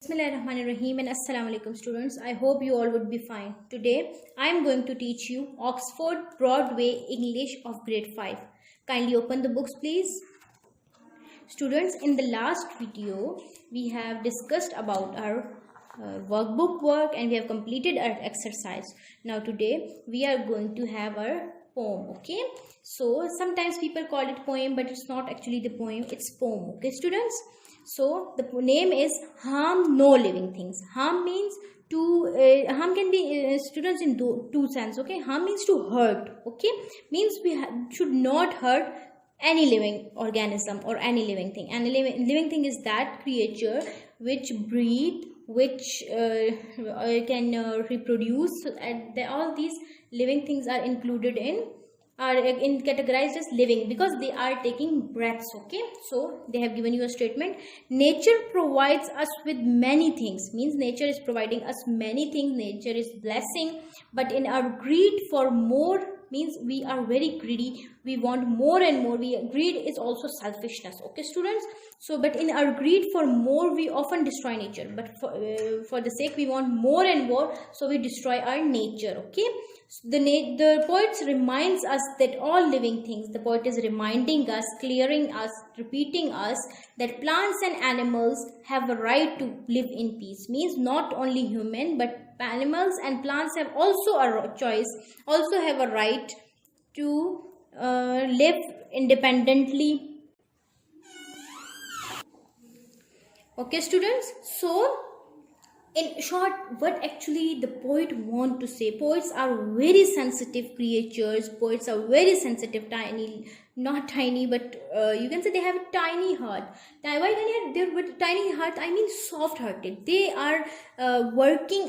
Bismillahirrahmanirrahim and Assalamu alaikum students. I hope you all would be fine. Today I am going to teach you Oxford Broadway English of grade 5. Kindly open the books please. Students, in the last video we have discussed about our workbook work and we have completed our exercise. Now today we are going to have our poem, okay? So sometimes people call it poem, but it's not actually the poem, it's poem, okay students? So the name is Harm No Living Things. Harm means harm can be students in two sense, okay? Harm means to hurt, okay? Means we should not hurt any living organism or any living thing. Any living thing is that creature which breathe, which can reproduce, and all these living things are included in categorized as living because they are taking breaths, okay? So they have given you a statement. Nature provides us with many things, means nature is providing us many things, nature is blessing, but in our greed for more, means we are very greedy, we want more and more. Greed is also selfishness, okay students? So but in our greed for more we often destroy nature, but for the sake we want more and more, so we destroy our nature, okay? So the poet reminds us that all living things, the poet is reminding us, clearing us, repeating us that plants and animals have a right to live in peace. Means not only human but animals and plants have also a choice, also have a right to live independently, okay students? So in short, what actually the poet want to say, poets are very sensitive creatures, poets are very sensitive, tiny, not tiny, but you can say they have a tiny heart. Why can they with tiny heart? I mean soft hearted. They are working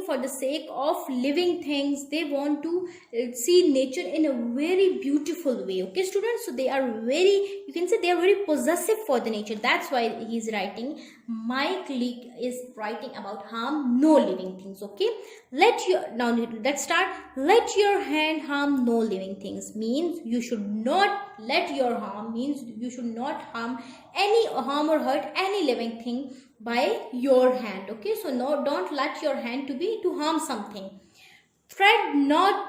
for the sake of living things. They want to see nature in a very beautiful way, okay students? So they are very, you can say they are very possessive for the nature. That's why he is writing, my colleague is writing about harm no living things, okay? Now let's start. Let your hand harm no living things means you should not let your harm, means you should not harm or hurt any living thing by your hand, okay? So no, don't let your hand to harm something. Tread not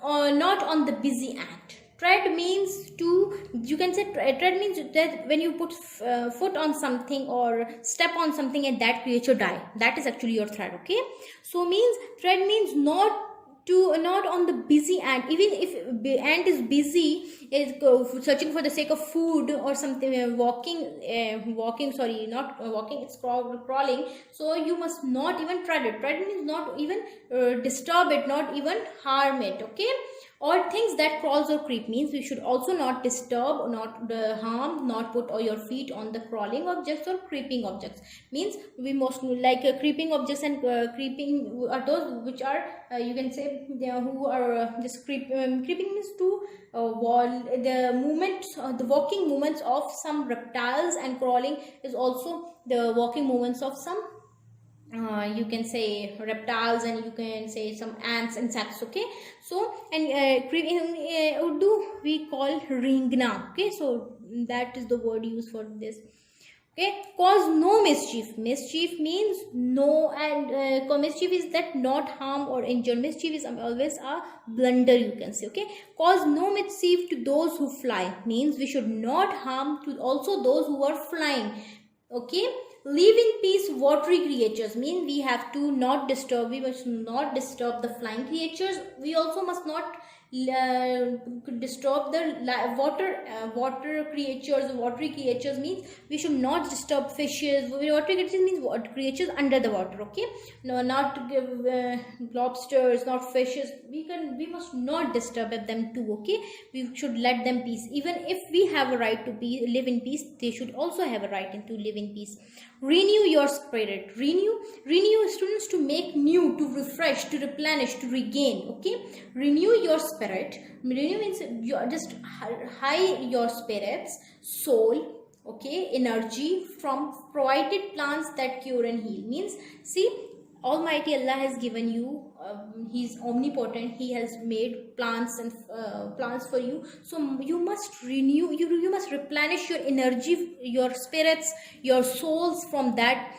on the busy ant. Tread means you can say tread means that when you put foot on something or step on something and that creature die, that is actually your tread, okay? So means tread means not on the busy ant. Even if ant is busy, is searching for the sake of food or something, walking, sorry, not walking, it's crawling, so you must not even tread it. Tread means not even disturb it, not even harm it, okay? Or things that crawls or creep means we should also not disturb, not harm, not put all your feet on the crawling objects or creeping objects. Means we must like creeping objects, and creeping are those which are you can say they are who are just creeping means to the movements, the walking movements of some reptiles, and crawling is also the walking movements of some you can say reptiles, and you can say some ants, insects, okay? So and in Urdu we call ringna, okay? So that is the word used for this, okay? Cause no mischief. Mischief means no, and mischief is that not harm or injure. Mischief is always a blunder, you can say, okay? Cause no mischief to those who fly means we should not harm to also those who are flying, okay? Live in peace watery creatures mean we have to not disturb, we must not disturb the flying creatures. We also must not disturb the water creatures. Watery creatures means we should not disturb fishes. Watery creatures means creatures under the water, okay? No, not lobsters, not fishes. We must not disturb them too, okay? We should let them peace. Even if we have a right to live in peace, they should also have a right to live in peace. Renew your spirit. Renew students, to make new, to refresh, to replenish, to regain, okay? Renew your spirit. Renew means you just high your spirits, soul, okay, energy from provided plants that cure and heal. Means see, Almighty Allah has given you, He's omnipotent, He has made plants and plants for you. So you must renew, you must replenish your energy, your spirits, your souls from that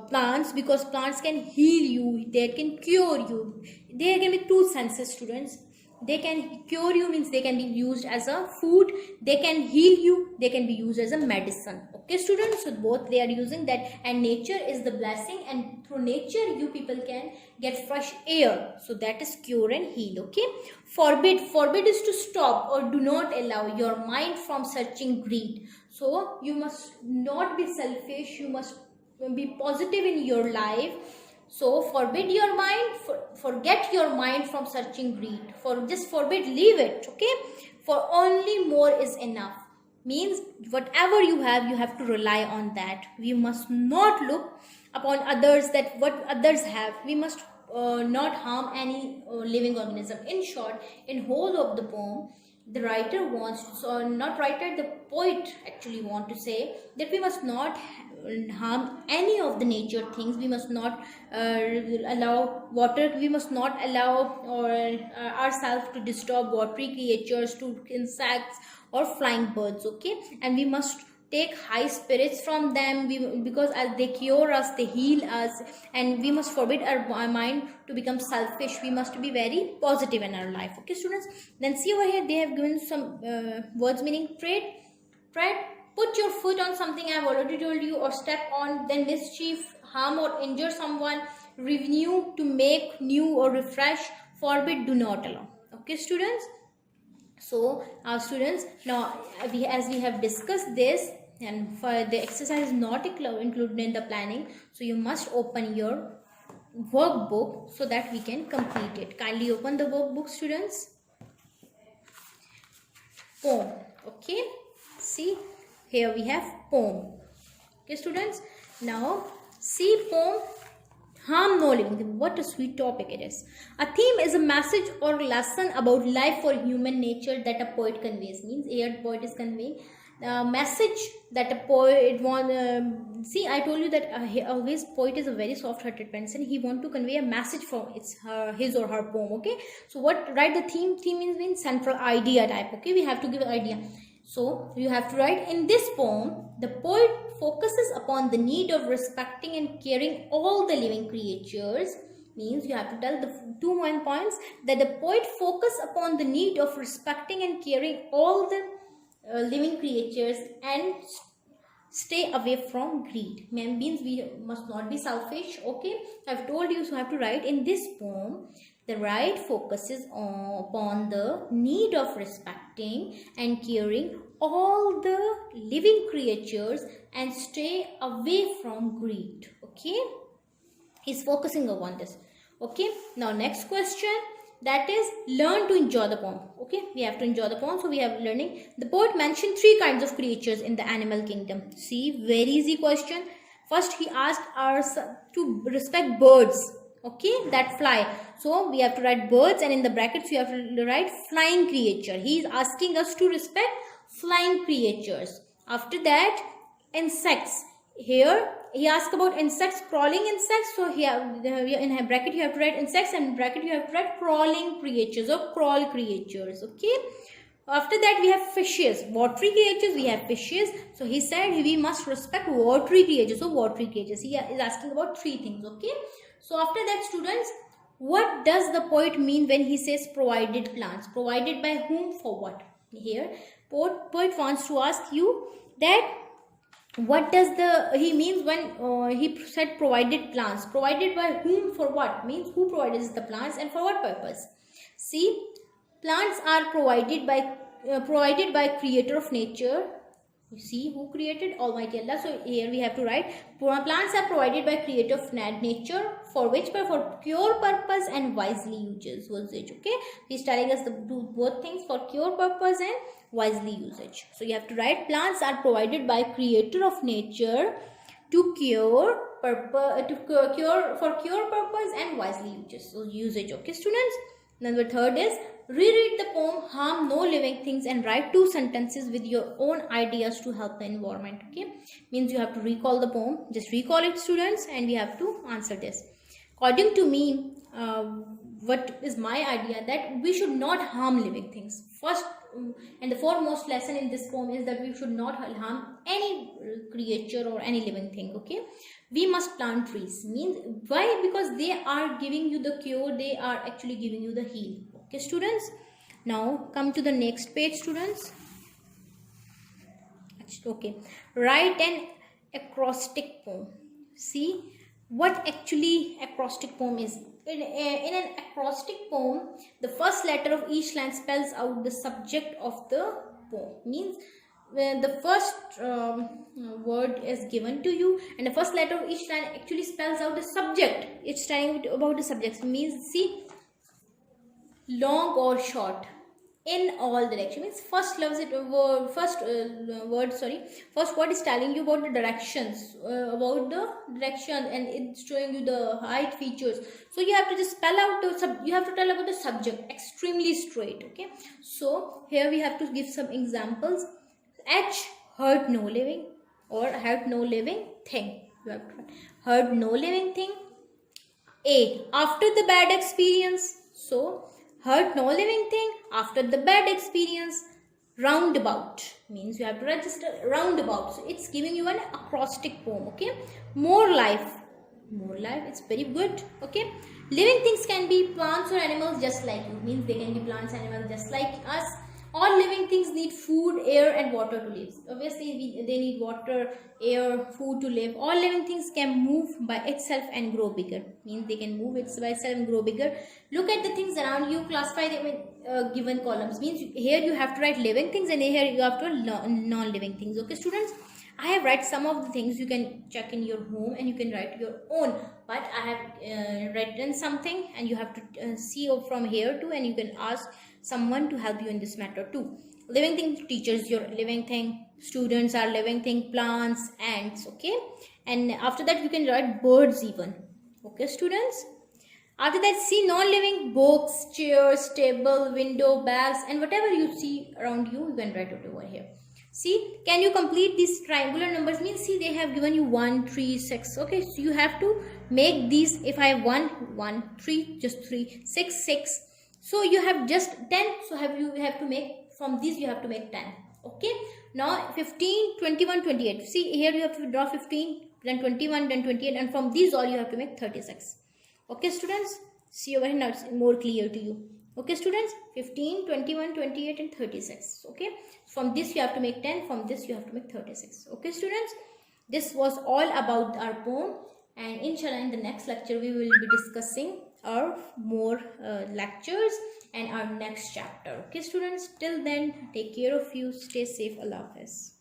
plants, because plants can heal you, they can cure you. There can be two senses, students. They can cure you means they can be used as a food, they can heal you, they can be used as a medicine. Okay students, so both they are using that, and nature is the blessing, and through nature you people can get fresh air, so that is cure and heal. Okay, forbid is to stop or do not allow your mind from searching greed. So you must not be selfish, you must be positive in your life. So forbid your mind, forget your mind from searching greed, for just forbid, leave it. Okay, for only more is enough means whatever you have to rely on that. We must not look upon others, that what others have. We must not harm any living organism. In short, in whole of the poem, the writer wants to, so not writer, the poet actually want to say that we must not harm any of the nature things. We must not allow water, we must not allow or ourselves to disturb watery creatures, to insects or flying birds. Okay, and we must take high spirits from them, because as they cure us, they heal us, and we must forbid our mind to become selfish. We must be very positive in our life. Okay students, then see over here they have given some words meaning. Tread, put your foot on something I have already told you, or step on, then mischief, harm or injure someone. Renew, to make new or refresh. Forbid, do not allow. Okay students, so our students, now as we have discussed this, and for the exercise is not included in the planning, so you must open your workbook so that we can complete it. Kindly open the workbook students. Poem. Okay, see here we have poem. Okay students, now see poem. Harm no living thing. What a sweet topic it is. A theme is a message or lesson about life or human nature that a poet conveys. Means here poet is conveying a message that a poet want. See, I told you that always poet is a very soft-hearted person. He want to convey a message from his or her poem. Okay, so what write the theme? Theme means central idea type. Okay, we have to give an idea. So you have to write, in this poem, the poet focuses upon the need of respecting and caring all the living creatures. Means you have to tell the 2 main points, that the poet focus upon the need of respecting and caring all the living creatures, and stay away from greed. Means we must not be selfish. Okay, I've told you, so I have to write, in this poem the writer focuses upon the need of respecting and caring all the living creatures, and stay away from greed. Okay, he's focusing upon this. Okay, now next question, that is learn to enjoy the poem. Okay, we have to enjoy the poem, so we have learning. The poet mentioned 3 kinds of creatures in the animal kingdom. See, very easy question. First he asked us to respect birds, okay, that fly. So we have to write birds, and in the brackets we have to write flying creature. He is asking us to respect flying creatures. After that, insects. Here he asked about insects, crawling insects. So here in a bracket you have to write insects, and in bracket you have to write crawling creatures or crawl creatures. Okay, after that we have fishes, watery creatures. We have fishes, so he said we must respect watery creatures. So watery creatures, he is asking about 3 things. Okay, so after that students, what does the poet mean when he says provided plants? Provided by whom, for what? Here poet wants to ask you that what does he means when he said provided plants. Provided by whom, for what? Means who provides the plants and for what purpose? See, plants are provided by creator of nature. You see who created? Almighty Allah. So here we have to write, plants are provided by creator of nature, for which? For pure purpose and wisely usage. Okay, he's telling us to do both things, for pure purpose and wisely usage. So you have to write, plants are provided by creator of nature to cure purpose, for cure purpose and wisely usage. Okay students, number 3rd is reread the poem Harm No Living Things and write 2 sentences with your own ideas to help the environment. Okay, means you have to recall the poem. Just recall it students, and we have to answer this. According to me, what is my idea, that we should not harm living things. First and the foremost lesson in this poem is that we should not harm any creature or any living thing. Okay, We must plant trees. Means why? Because they are giving you the cure, they are actually giving you the heal. Okay students, now come to the next page students. Okay, write an acrostic poem. See what actually acrostic poem is. In an acrostic poem, the first letter of each line spells out the subject of the poem. Means when the first word is given to you, and the first letter of each line actually spells out the subject. It's telling you about the subject. Means see, long or short, in all direction. Means first loves it first word is telling you about the directions, about the direction, and it's showing you the height features. So you have to just spell out the you have to tell about the subject extremely straight. Okay, so here we have to give some examples. H, heard no living, or heard no living thing. You have to heard no living thing. A, after the bad experience. So, heard no living thing after the bad experience. Roundabout means you have to register roundabout. So, it's giving you an acrostic poem. Okay. More life. More life. It's very good. Okay. Living things can be plants or animals just like you. Means they can be plants, animals just like us. All living things need food, air and water to live. Obviously, they need water, air, food to live. All living things can move by itself and grow bigger. Means they can move by itself and grow bigger. Look at the things around you, classify them in given columns. Means here you have to write living things, and here you have to non-living things. Okay, students? I have write some of the things. You can check in your home and you can write your own. But I have written something, and you have to see from here too, and you can ask someone to help you in this matter too. Living thing teaches your living thing. Students are living thing. Plants, ants. Okay, and after that you can write birds even. Okay, students. After that, see non-living books, chairs, table, window, bags, and whatever you see around you, you can write it over here. See, can you complete these triangular numbers? Means see, they have given you 1, 3, 6. Okay, so you have to make these. If I have 1, 3, just 3, 6, 6. So you have just 10. So you have to make from these. You have to make 10. Okay. Now 15, 21, 28. See here you have to draw 15, then 21, then 28, and from these all you have to make 36. Okay, students. See over here now it's more clear to you. Okay, students, 15, 21, 28 and 36. Okay, from this you have to make 10, from this you have to make 36. Okay, students, this was all about our poem, and inshallah in the next lecture we will be discussing our more lectures and our next chapter. Okay, students, till then take care of you, stay safe, Allah Hafiz.